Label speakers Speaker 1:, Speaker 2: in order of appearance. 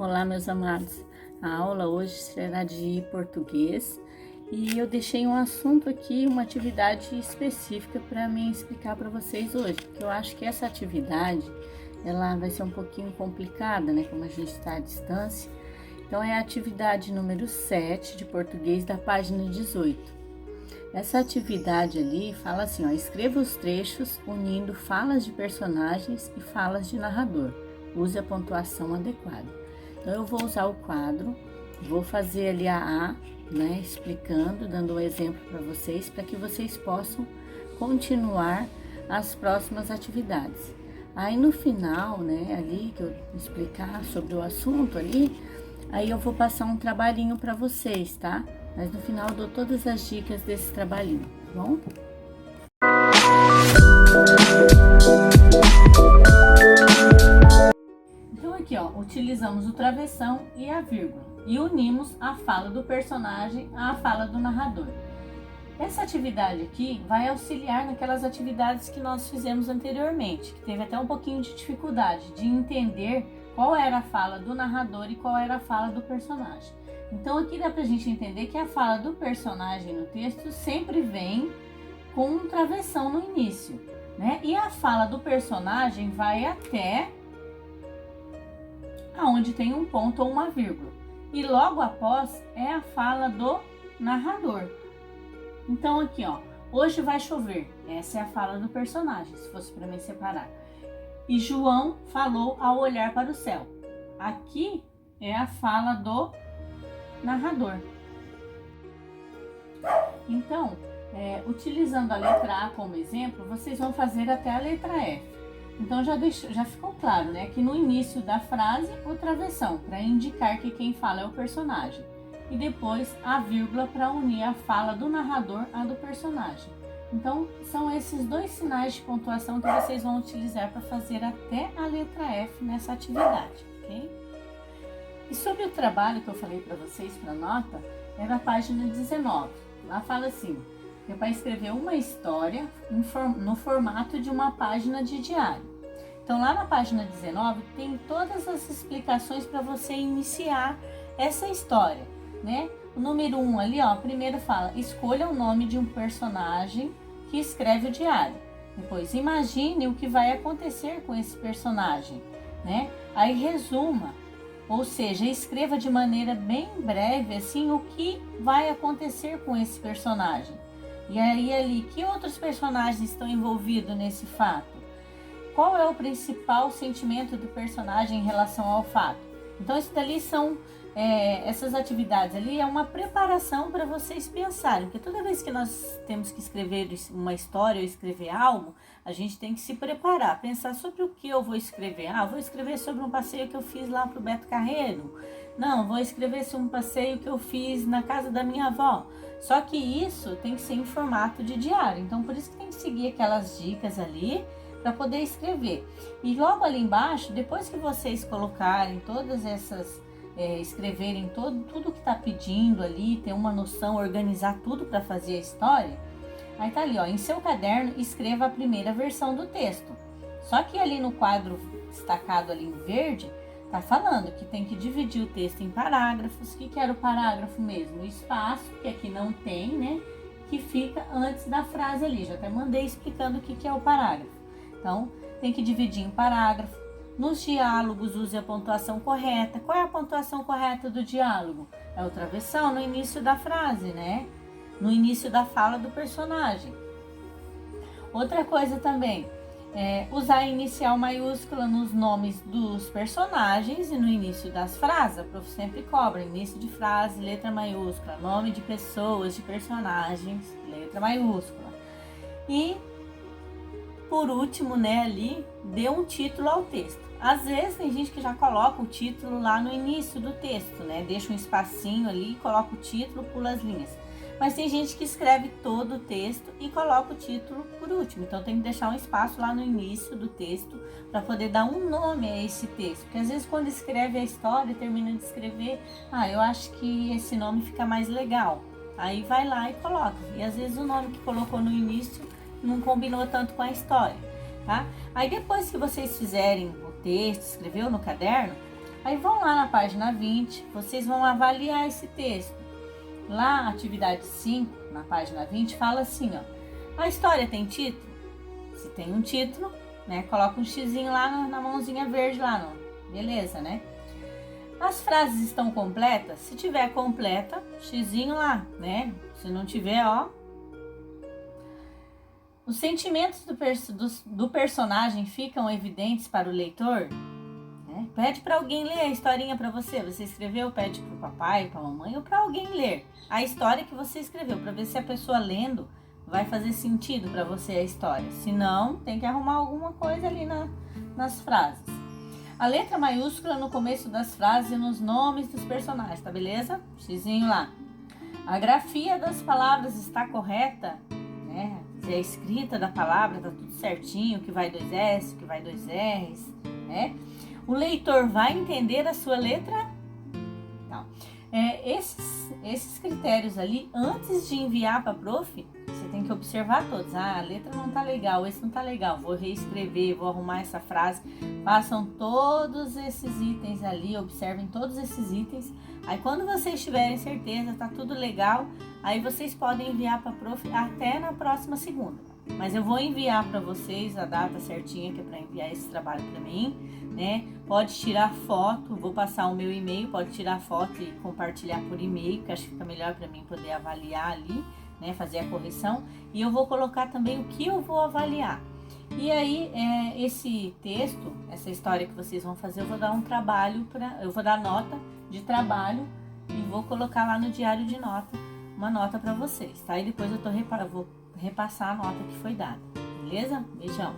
Speaker 1: Olá, meus amados. A aula hoje será de português e eu deixei um assunto aqui, uma atividade específica para mim explicar para vocês hoje, porque eu acho que essa atividade ela vai ser um pouquinho complicada, né? Como a gente está à distância. Então, é a atividade número 7 de português da página 18. Essa atividade ali fala assim, ó, escreva os trechos unindo falas de personagens e falas de narrador. Use a pontuação adequada. Então, eu vou usar o quadro, vou fazer ali a A, né, explicando, dando um exemplo para vocês, para que vocês possam continuar as próximas atividades. Aí, no final, né, ali que eu explicar sobre o assunto ali, aí eu vou passar um trabalhinho para vocês, tá? Mas no final eu dou todas as dicas desse trabalhinho, tá bom? Então aqui, ó, utilizamos o travessão e a vírgula e unimos a fala do personagem à fala do narrador. Essa atividade aqui vai auxiliar naquelas atividades que nós fizemos anteriormente, que teve até um pouquinho de dificuldade de entender qual era a fala do narrador e qual era a fala do personagem. Então aqui dá pra gente entender que a fala do personagem no texto sempre vem com um travessão no início, né? E a fala do personagem vai até aonde tem um ponto ou uma vírgula. E logo após é a fala do narrador. Então aqui, ó, hoje vai chover. Essa é a fala do personagem, se fosse para mim separar. E João falou ao olhar para o céu. Aqui é a fala do narrador. Então, utilizando a letra A como exemplo, vocês vão fazer até a letra F. Então já ficou claro, né, que no início da frase o travessão para indicar que quem fala é o personagem e depois a vírgula para unir a fala do narrador à do personagem. Então são esses dois sinais de pontuação que vocês vão utilizar para fazer até a letra F nessa atividade, ok? E sobre o trabalho que eu falei para vocês para nota, é na página 19. Lá fala assim, é para escrever uma história no formato de uma página de diário. Então lá na página 19 tem todas as explicações para você iniciar essa história, né? O número 1 ali, ó, primeiro fala, escolha o nome de um personagem que escreve o diário. Depois, imagine o que vai acontecer com esse personagem, né? Aí resuma. Ou seja, escreva de maneira bem breve assim o que vai acontecer com esse personagem. E aí ali, que outros personagens estão envolvidos nesse fato? Qual é o principal sentimento do personagem em relação ao fato? Então isso dali são, essas atividades ali é uma preparação para vocês pensarem. Porque toda vez que nós temos que escrever uma história ou escrever algo, a gente tem que se preparar, pensar sobre o que eu vou escrever. Ah, vou escrever sobre um passeio que eu fiz lá pro Beto Carreiro. Não, vou escrever sobre um passeio que eu fiz na casa da minha avó. Só que isso tem que ser em formato de diário. Então, por isso que tem que seguir aquelas dicas ali para poder escrever. E logo ali embaixo, depois que vocês colocarem todas essas, escreverem tudo que está pedindo ali, ter uma noção, organizar tudo para fazer a história, aí tá ali, ó, em seu caderno, escreva a primeira versão do texto. Só que ali no quadro destacado ali em verde, tá falando que tem que dividir o texto em parágrafos. O que era o parágrafo mesmo? O espaço, que aqui não tem, né? Que fica antes da frase ali. Já até mandei explicando o que é o parágrafo. Então, tem que dividir em parágrafo. Nos diálogos, use a pontuação correta. Qual é a pontuação correta do diálogo? É o travessão no início da frase, né? No início da fala do personagem. Outra coisa também, usar a inicial maiúscula nos nomes dos personagens e no início das frases. A prof sempre cobra, início de frase, letra maiúscula, nome de pessoas, de personagens, letra maiúscula. E, por último, né, ali, dê um título ao texto. Às vezes tem gente que já coloca o título lá no início do texto, né? Deixa um espacinho ali, coloca o título, pula as linhas. Mas tem gente que escreve todo o texto e coloca o título por último. Então tem que deixar um espaço lá no início do texto para poder dar um nome a esse texto. Porque às vezes quando escreve a história, termina de escrever, eu acho que esse nome fica mais legal. Aí vai lá e coloca. E às vezes o nome que colocou no início não combinou tanto com a história, tá? Aí depois que vocês fizerem o texto, escreveu no caderno, Aí vão lá na página 20, vocês vão avaliar esse texto. Lá, atividade 5, na página 20, fala assim, ó. A história tem título? Se tem um título, né, coloca um xizinho lá na mãozinha verde lá, não. Beleza, né? As frases estão completas? Se tiver completa, xizinho lá, né? Se não tiver, ó. Os sentimentos do personagem ficam evidentes para o leitor? Né? Pede para alguém ler a historinha para você. Você escreveu, pede para o papai, para a mamãe ou para alguém ler a história que você escreveu, para ver se a pessoa lendo vai fazer sentido para você a história. Se não, tem que arrumar alguma coisa ali nas frases. A letra maiúscula no começo das frases e nos nomes dos personagens, tá beleza? Xizinho lá. A grafia das palavras está correta, né? Se a escrita da palavra tá tudo certinho, que vai 2 S, que vai 2 R's, né? O leitor vai entender a sua letra? Então, esses critérios ali, antes de enviar para a prof, você tem que observar todos. Ah, a letra não tá legal, esse não tá legal, vou reescrever, vou arrumar essa frase. Façam todos esses itens ali, observem todos esses itens. Aí quando vocês tiverem certeza, tá tudo legal, aí vocês podem enviar para a prof até na próxima segunda. Mas eu vou enviar para vocês a data certinha que é para enviar esse trabalho para mim, né? Pode tirar foto, vou passar o meu e-mail, pode tirar foto e compartilhar por e-mail, que acho que fica melhor para mim poder avaliar ali, né? Fazer a correção. E eu vou colocar também o que eu vou avaliar. E aí, esse texto, essa história que vocês vão fazer, eu vou dar um trabalho, eu vou dar nota de trabalho e vou colocar lá no diário de nota, uma nota para vocês, tá? E depois eu vou repassar a nota que foi dada, beleza? Beijão!